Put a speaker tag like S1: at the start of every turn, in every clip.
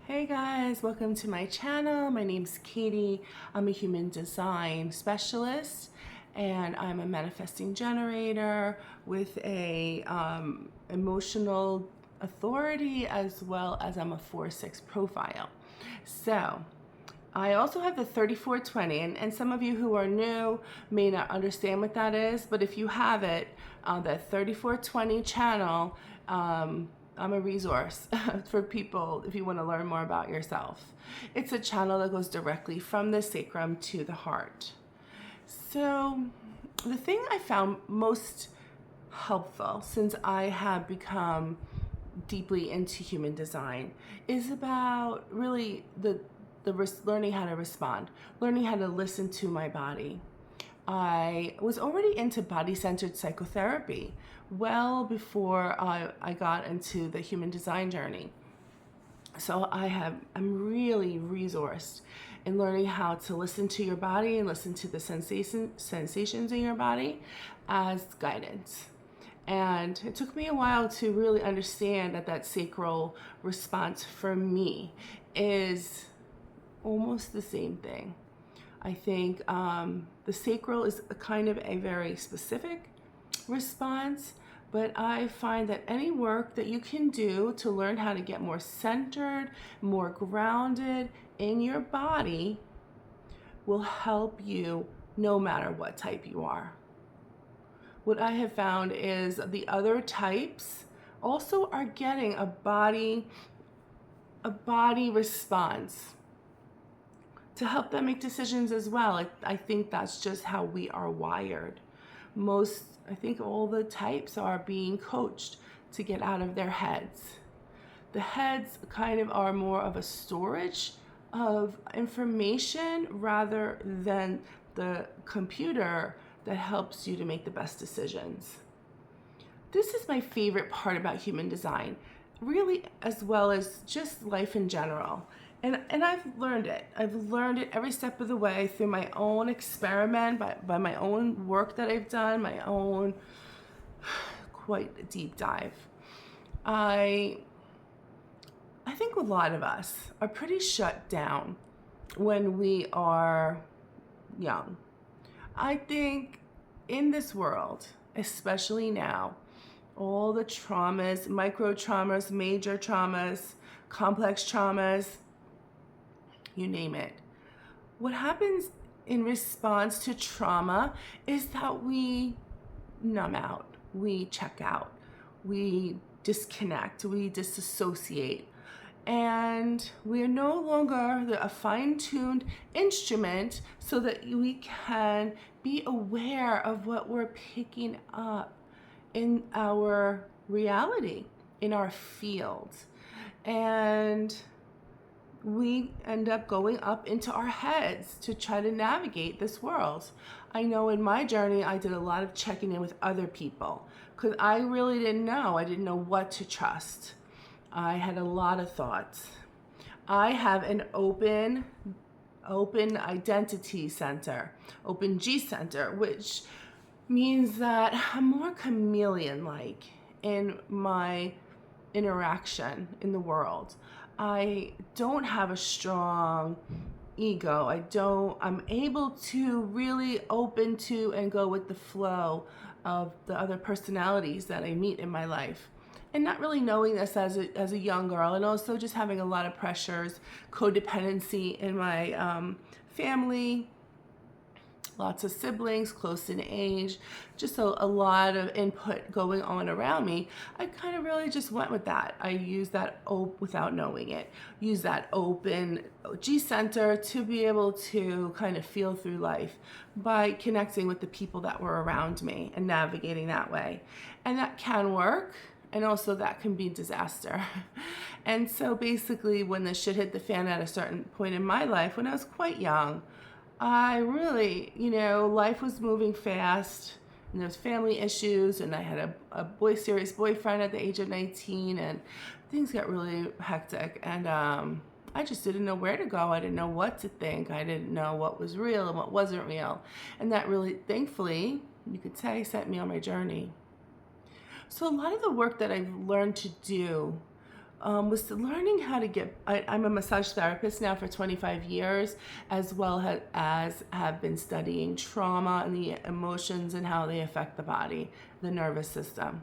S1: Hey guys, welcome to my channel. My name's Katie. I'm a human design specialist and I'm a manifesting generator with a emotional authority, as well as I'm a 4-6 profile. So I also have the 3420, and some of you who are new may not understand what that is, but if you have it, that 3420 channel, I'm a resource for people if you want to learn more about yourself. It's a channel that goes directly from the sacrum to the heart. So the thing I found most helpful since I have become deeply into human design is about really the learning how to respond, learning how to listen to my body. I was already into body-centered psychotherapy well before I got into the human design journey. So I'm really resourced in learning how to listen to your body and listen to the sensations in your body as guidance. And it took me a while to really understand that sacral response for me is almost the same thing. I think the sacral is a kind of a very specific response, but I find that any work that you can do to learn how to get more centered, more grounded in your body will help you no matter what type you are. What I have found is the other types also are getting a body response to help them make decisions as well. I think that's just how we are wired. I think all the types are being coached to get out of their heads. The heads kind of are more of a storage of information rather than the computer that helps you to make the best decisions. This is my favorite part about human design, really, as well as just life in general. And I've learned it. I've learned it every step of the way through my own experiment, by my own work that I've done, my own quite deep dive. I think a lot of us are pretty shut down when we are young. I think in this world, especially now, all the traumas, micro traumas, major traumas, complex traumas, you name it. What happens in response to trauma is that we numb out, we check out, we disconnect, we disassociate, and we are no longer a fine-tuned instrument so that we can be aware of what we're picking up in our reality, in our field. And we end up going up into our heads to try to navigate this world. I know in my journey, I did a lot of checking in with other people because I really didn't know. I didn't know what to trust. I had a lot of thoughts. I have an open identity center, open G center, which means that I'm more chameleon-like in my interaction in the world. I don't have a strong ego. I'm able to really open to and go with the flow of the other personalities that I meet in my life. And not really knowing this as a young girl, and also just having a lot of pressures, codependency in my family, lots of siblings, close in age, just a lot of input going on around me. I kind of really just went with that. I used that without knowing it. Use that open G center to be able to kind of feel through life by connecting with the people that were around me and navigating that way. And that can work. And also that can be disaster. And so basically when the shit hit the fan at a certain point in my life, when I was quite young, I really, life was moving fast, and there was family issues, and I had a serious boyfriend at the age of 19, and things got really hectic, and I just didn't know where to go. I didn't know what to think. I didn't know what was real and what wasn't real. And that really, thankfully, you could say, sent me on my journey. So a lot of the work that I've learned to do was learning how to I'm a massage therapist now for 25 years, as well as have been studying trauma and the emotions and how they affect the body, the nervous system.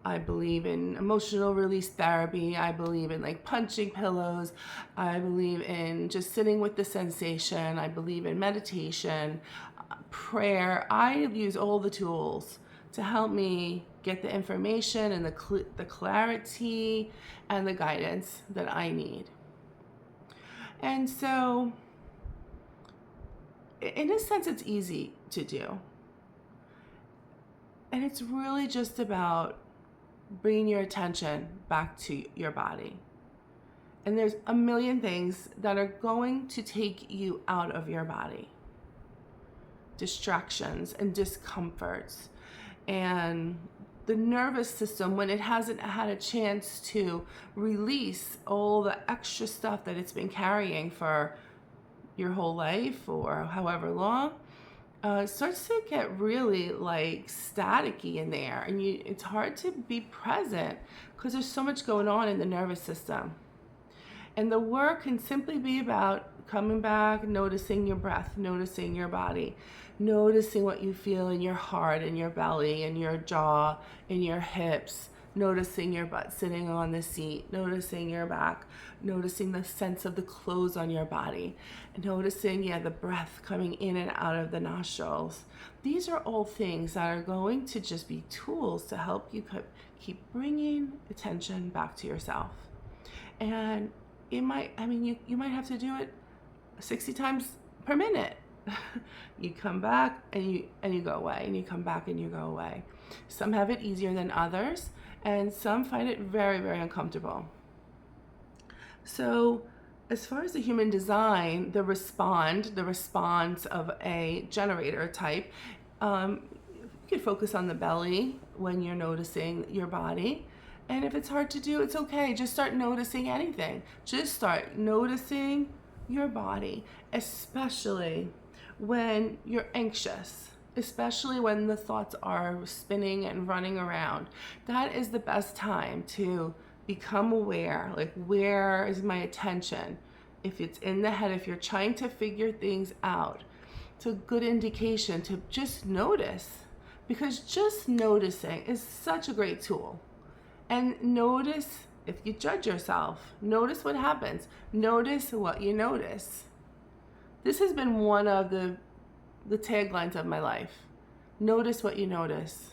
S1: I believe in emotional release therapy. I believe in like punching pillows. I believe in just sitting with the sensation. I believe in meditation, prayer. I use all the tools to help me get the information and the clarity and the guidance that I need. And so, in a sense, it's easy to do. And it's really just about bringing your attention back to your body. And there's a million things that are going to take you out of your body. Distractions and discomforts. And the nervous system, when it hasn't had a chance to release all the extra stuff that it's been carrying for your whole life or however long, starts to get really like staticky in there, and it's hard to be present because there's so much going on in the nervous system. And the work can simply be about coming back, noticing your breath, noticing your body, noticing what you feel in your heart, in your belly, in your jaw, in your hips, noticing your butt sitting on the seat, noticing your back, noticing the sense of the clothes on your body, noticing, the breath coming in and out of the nostrils. These are all things that are going to just be tools to help you keep bringing attention back to yourself. And you might have to do it 60 times per minute. You come back and you go away, and you come back and you go away. Some have it easier than others, and some find it very, very uncomfortable. So as far as the human design, the response of a generator type, you can focus on the belly when you're noticing your body. And if it's hard to do, it's okay. Just start noticing anything. Just start noticing your body, especially when you're anxious, especially when the thoughts are spinning and running around. That is the best time to become aware, like, where is my attention? If it's in the head, if you're trying to figure things out, it's a good indication to just notice, because just noticing is such a great tool. And notice if you judge yourself. Notice what happens. Notice what you notice. This has been one of the taglines of my life. Notice what you notice.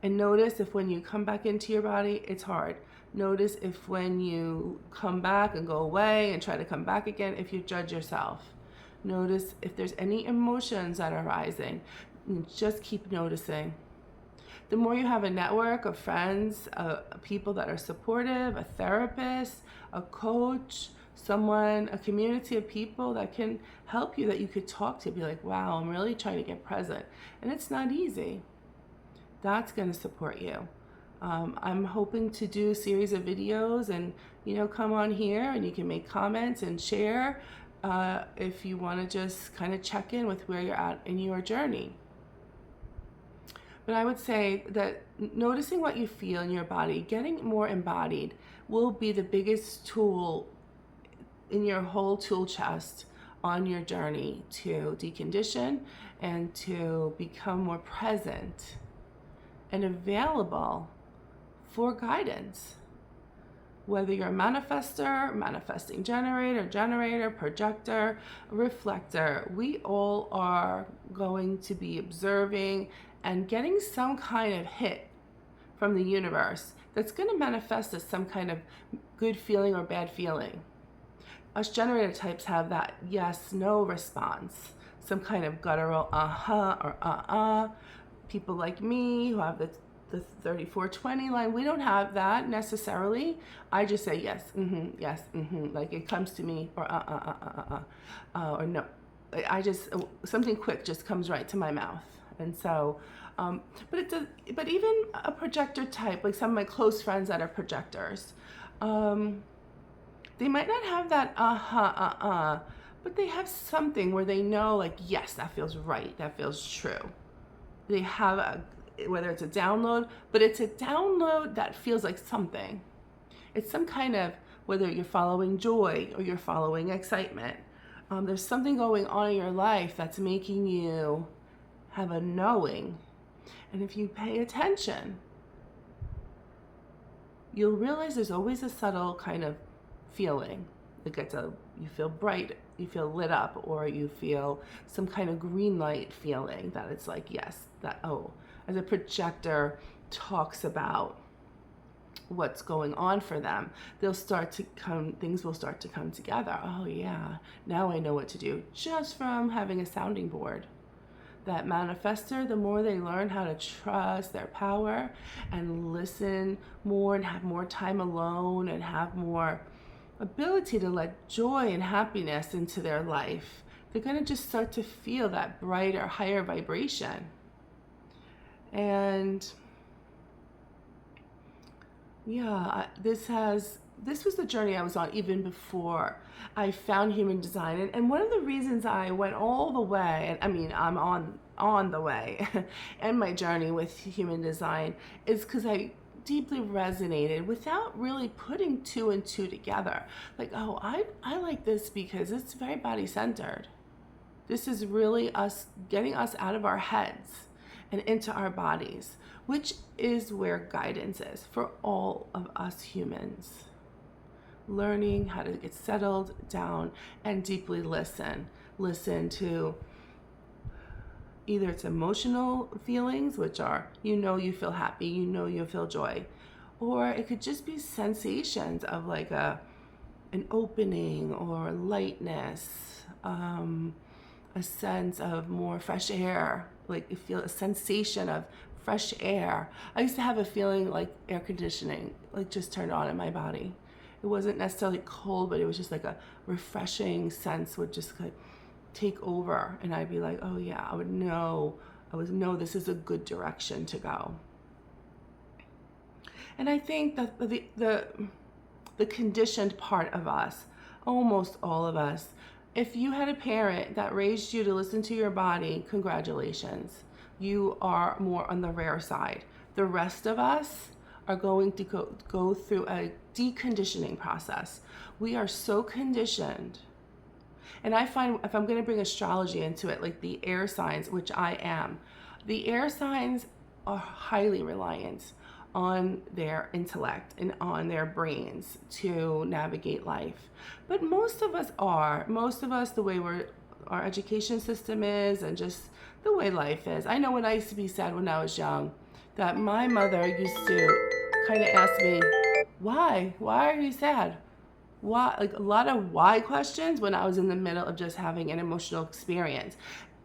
S1: And notice if when you come back into your body, it's hard. Notice if when you come back and go away and try to come back again, if you judge yourself. Notice if there's any emotions that are rising. Just keep noticing. The more you have a network of friends, people that are supportive, a therapist, a coach, a community of people that can help you, that you could talk to, be like, wow, I'm really trying to get present. And it's not easy. That's going to support you. I'm hoping to do a series of videos and, come on here and you can make comments and share if you want to just kind of check in with where you're at in your journey. But I would say that noticing what you feel in your body, getting more embodied, will be the biggest tool in your whole tool chest on your journey to decondition and to become more present and available for guidance. Whether you're a manifestor, manifesting generator, projector, reflector, we all are going to be observing and getting some kind of hit from the universe that's going to manifest as some kind of good feeling or bad feeling. Us generator types have that yes-no response, some kind of guttural or People like me who have the 3420 line, we don't have that necessarily. I just say yes, yes, like it comes to me, or or no. I just, something quick just comes right to my mouth. And so, but even a projector type, like some of my close friends that are projectors, they might not have that but they have something where they know, like, yes, that feels right, that feels true. They have whether it's a download, but it's a download that feels like something. It's some kind of, whether you're following joy or you're following excitement, there's something going on in your life that's making you have a knowing. And if you pay attention, you'll realize there's always a subtle kind of feeling. You feel bright, you feel lit up, or you feel some kind of green light feeling that it's like, yes, that, oh, as a projector talks about what's going on for them, things will start to come together. Oh yeah, now I know what to do, just from having a sounding board. That manifester, the more they learn how to trust their power and listen more and have more time alone and have more ability to let joy and happiness into their life, they're going to just start to feel that brighter, higher vibration. And yeah, this was the journey I was on even before I found human design. And one of the reasons I went all the way, and I mean, I'm on the way and my journey with human design, is because I deeply resonated without really putting two and two together. Like, oh, I like this because it's very body centered. This is really us getting us out of our heads and into our bodies, which is where guidance is for all of us humans. Learning how to get settled down and deeply listen. Listen to either it's emotional feelings, which are, you feel happy, you feel joy, or it could just be sensations of like an opening or lightness, a sense of more fresh air, like you feel a sensation of fresh air. I used to have a feeling like air conditioning, like just turned on in my body. It wasn't necessarily cold, but it was just like a refreshing sense would just like take over, and I'd be like, oh yeah, I would know this is a good direction to go. And I think that the conditioned part of us, almost all of us, if you had a parent that raised you to listen to your body, congratulations. You are more on the rare side. The rest of us are going to go through a deconditioning process. We are so conditioned. And I find if I'm going to bring astrology into it, like the air signs, which I am, the air signs are highly reliant on their intellect and on their brains to navigate life. But most of us, the way our education system is and just the way life is. I know when I used to be sad when I was young, that my mother used to kind of ask me, why are you sad? Why? Like a lot of why questions when I was in the middle of just having an emotional experience,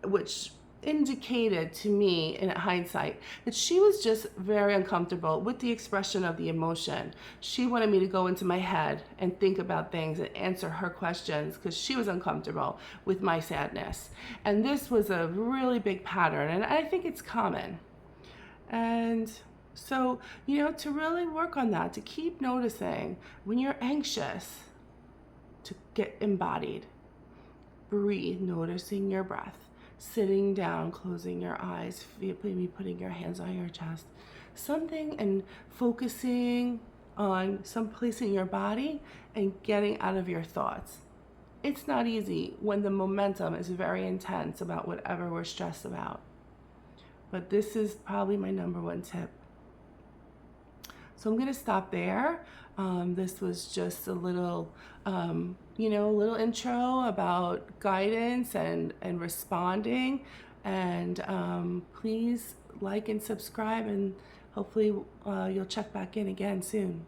S1: which indicated to me in hindsight that she was just very uncomfortable with the expression of the emotion. She wanted me to go into my head and think about things and answer her questions because she was uncomfortable with my sadness. And this was a really big pattern, and I think it's common. And so, to really work on that, to keep noticing when you're anxious, to get embodied, breathe, noticing your breath, sitting down, closing your eyes, maybe putting your hands on your chest, something, and focusing on some place in your body and getting out of your thoughts. It's not easy when the momentum is very intense about whatever we're stressed about. But this is probably my number one tip. So I'm going to stop there. This was just a little, little intro about guidance and responding. And please like and subscribe, and hopefully you'll check back in again soon.